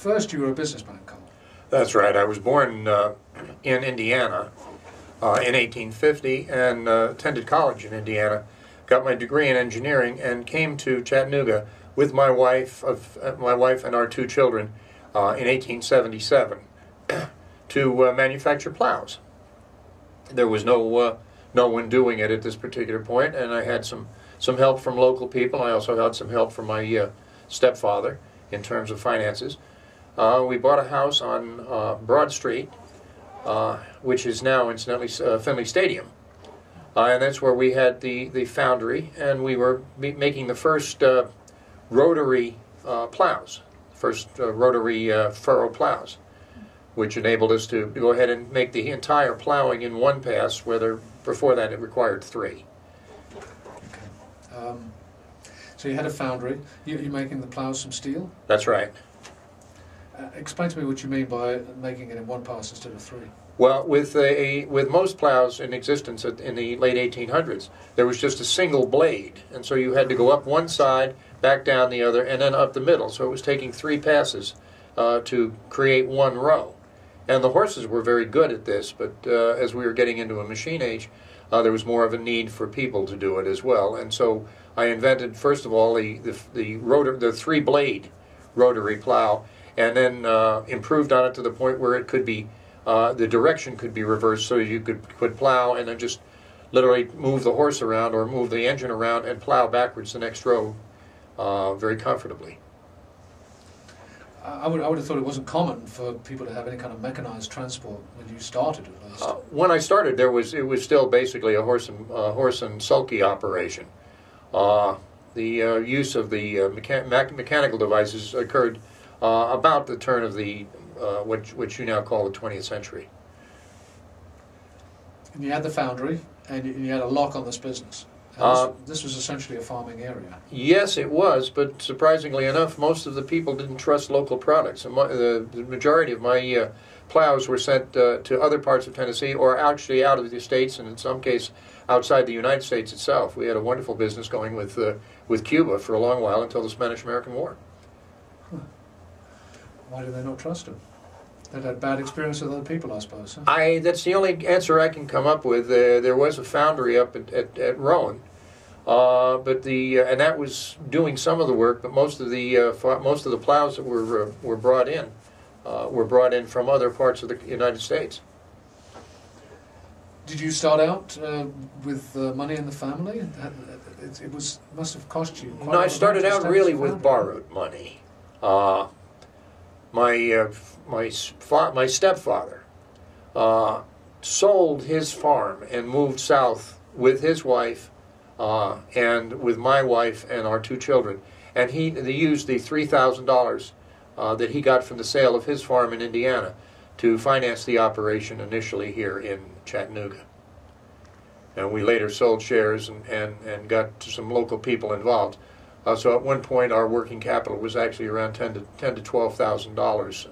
first you were a businessman, Carl. That's right. I was born in Indiana in 1850 and attended college in Indiana, got my degree in engineering, and came to Chattanooga with my wife and our 2 children in 1877 to manufacture plows. There was no one doing it at this particular point, and I had some help from local people. I also had some help from my stepfather in terms of finances. We bought a house on Broad Street, which is now, incidentally, Finley Stadium. And that's where we had the foundry, and we were making the first rotary plows, rotary furrow plows, which enabled us to go ahead and make the entire plowing in one pass, where before that it required 3. Okay. So you had a foundry. You're making the plows from steel? That's right. Explain to me what you mean by making it in one pass instead of 3. Well, with most plows in existence in the late 1800s, there was just a single blade, and so you had to go up one side, back down the other, and then up the middle. So it was taking 3 passes to create one row. And the horses were very good at this, but as we were getting into a machine age, there was more of a need for people to do it as well. And so I invented, first of all, the 3-blade rotary plow, and then improved on it to the point where it could be, the direction could be reversed, so you could plow and then just literally move the horse around or move the engine around and plow backwards the next row very comfortably. I would have thought it wasn't common for people to have any kind of mechanized transport when you started, at least. When I started, it was still basically a horse and sulky operation. The use of the mechanical devices occurred about the turn of the what you now call the 20th century. And you had the foundry, and you had a lock on this business. This was essentially a farming area. Yes, it was, but surprisingly enough, most of the people didn't trust local products. And the majority of my plows were sent to other parts of Tennessee, or actually out of the states, and in some case outside the United States itself. We had a wonderful business going with Cuba for a long while until the Spanish-American War. Huh. Why did they not trust them? They'd had bad experience with other people, I suppose. Huh? That's the only answer I can come up with. There was a foundry up at Rowan, and that was doing some of the work. But most of the plows that were brought in from other parts of the United States. Did you start out with money in the family? It must have cost you quite a lot. No, I started out really with borrowed money. My stepfather sold his farm and moved south with his wife and with my wife and our 2 children. And they used the $3,000 that he got from the sale of his farm in Indiana to finance the operation initially here in Chattanooga. And we later sold shares and got some local people involved. So at one point our working capital was actually around $10,000 to $12,000,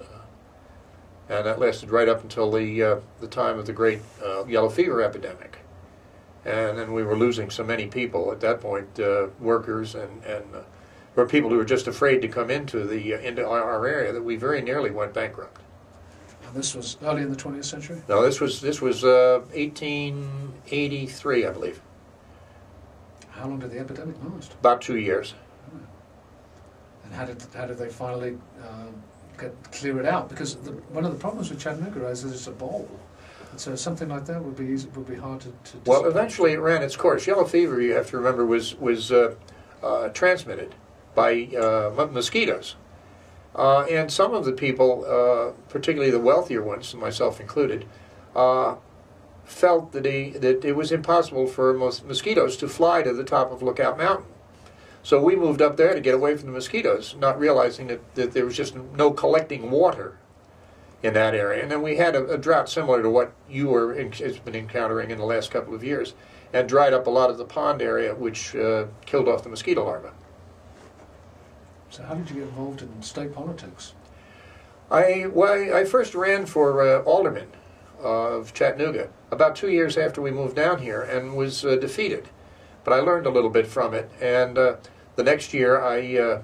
and that lasted right up until the time of the great yellow fever epidemic. And then we were losing so many people at that point, workers and or people who were just afraid to come into our area, that we very nearly went bankrupt. And this was early in the 20th century? No, this was 1883, I believe. How long did the epidemic last? About 2 years. And how did they finally clear it out? Because one of the problems with Chattanooga is that it's a bowl. And so something like that would be hard to well, eventually it ran its course. Yellow fever, you have to remember, was transmitted by mosquitoes. And some of the people, particularly the wealthier ones, myself included, felt that it was impossible for mosquitoes to fly to the top of Lookout Mountain. So we moved up there to get away from the mosquitoes, not realizing that there was just no collecting water in that area. And then we had a drought similar to what has been encountering in the last couple of years, and dried up a lot of the pond area, which killed off the mosquito larvae. So how did you get involved in state politics? I first ran for alderman of Chattanooga about 2 years after we moved down here, and was defeated. But I learned a little bit from it, and the next year I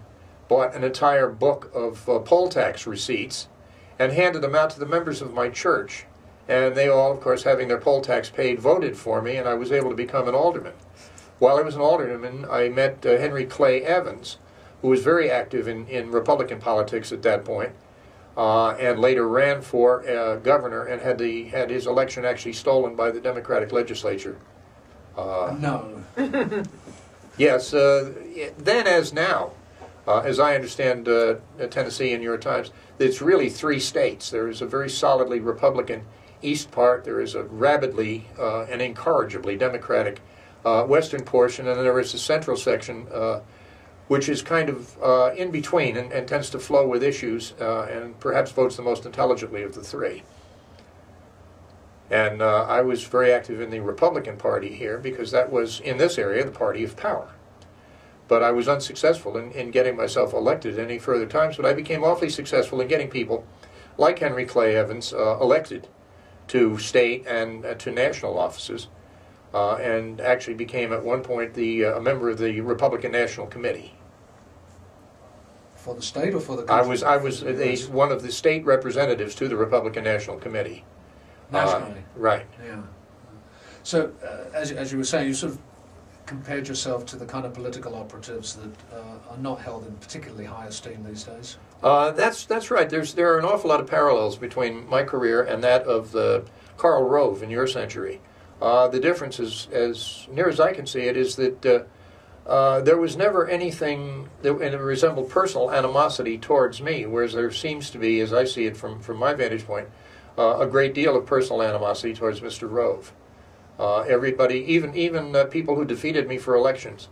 bought an entire book of poll tax receipts and handed them out to the members of my church. And they all, of course, having their poll tax paid, voted for me, and I was able to become an alderman. While I was an alderman, I met Henry Clay Evans, who was very active in Republican politics at that point, and later ran for governor and had his election actually stolen by the Democratic legislature. No. Yes, then as now, as I understand Tennessee in your times, it's really 3 states. There is a very solidly Republican east part, there is a rabidly and incorrigibly Democratic western portion, and then there is the central section, which is kind of in between and tends to flow with issues and perhaps votes the most intelligently of the 3. And I was very active in the Republican Party here because that was, in this area, the party of power. But I was unsuccessful in getting myself elected any further times, but I became awfully successful in getting people like Henry Clay Evans elected to state and to national offices, and actually became at one point a member of the Republican National Committee. For the state or for the country? I was one of the state representatives to the Republican National Committee. Nationally? Right. Yeah. So, as you were saying, you sort of compared yourself to the kind of political operatives that are not held in particularly high esteem these days? That's right. There are an awful lot of parallels between my career and that of Karl Rove in your century. The difference is, as near as I can see it, is that there was never anything that resembled personal animosity towards me, whereas there seems to be, as I see it from my vantage point, a great deal of personal animosity towards Mr. Rove. Everybody, even people who defeated me for elections,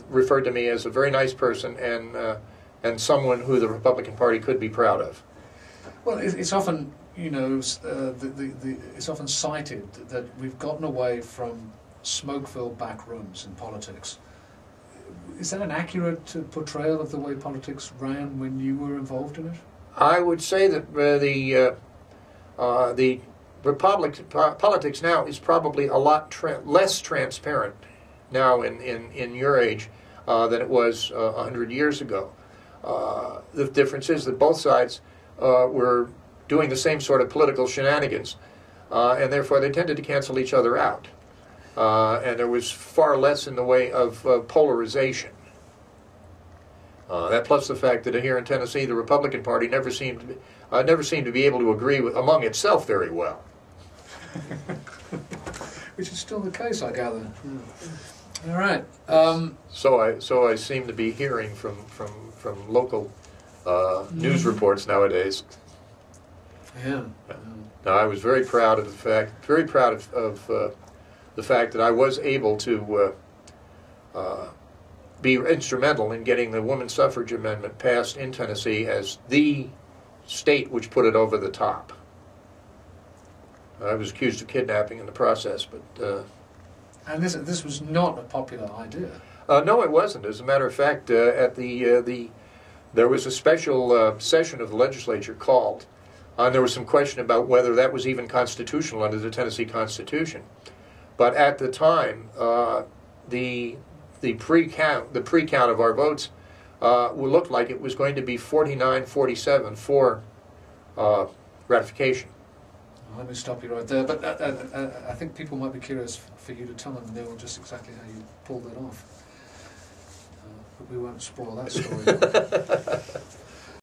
referred to me as a very nice person and someone who the Republican Party could be proud of. Well, it's often, you know, it's often cited that we've gotten away from smoke-filled back rooms in politics. Is that an accurate portrayal of the way politics ran when you were involved in it? I would say that the politics now is probably a lot less transparent now in your age than it was 100 years ago. The difference is that both sides were doing the same sort of political shenanigans, and therefore they tended to cancel each other out. And there was far less in the way of polarization. That plus the fact that here in Tennessee, the Republican Party never seemed to be able to agree among itself very well. Which is still the case, I gather. All right. So I seem to be hearing from local news reports nowadays. Yeah. Now, I was very proud of the fact that I was able to be instrumental in getting the woman suffrage amendment passed in Tennessee as the state which put it over the top. I was accused of kidnapping in the process, but... and this was not a popular idea. No, it wasn't. As a matter of fact, at there was a special session of the legislature called, and there was some question about whether that was even constitutional under the Tennessee Constitution. But at the time, the pre-count of our votes looked like it was going to be 49-47 for ratification. Let me stop you right there. But I think people might be curious for you to tell them, Newell, just exactly how you pulled that off. But we won't spoil that story.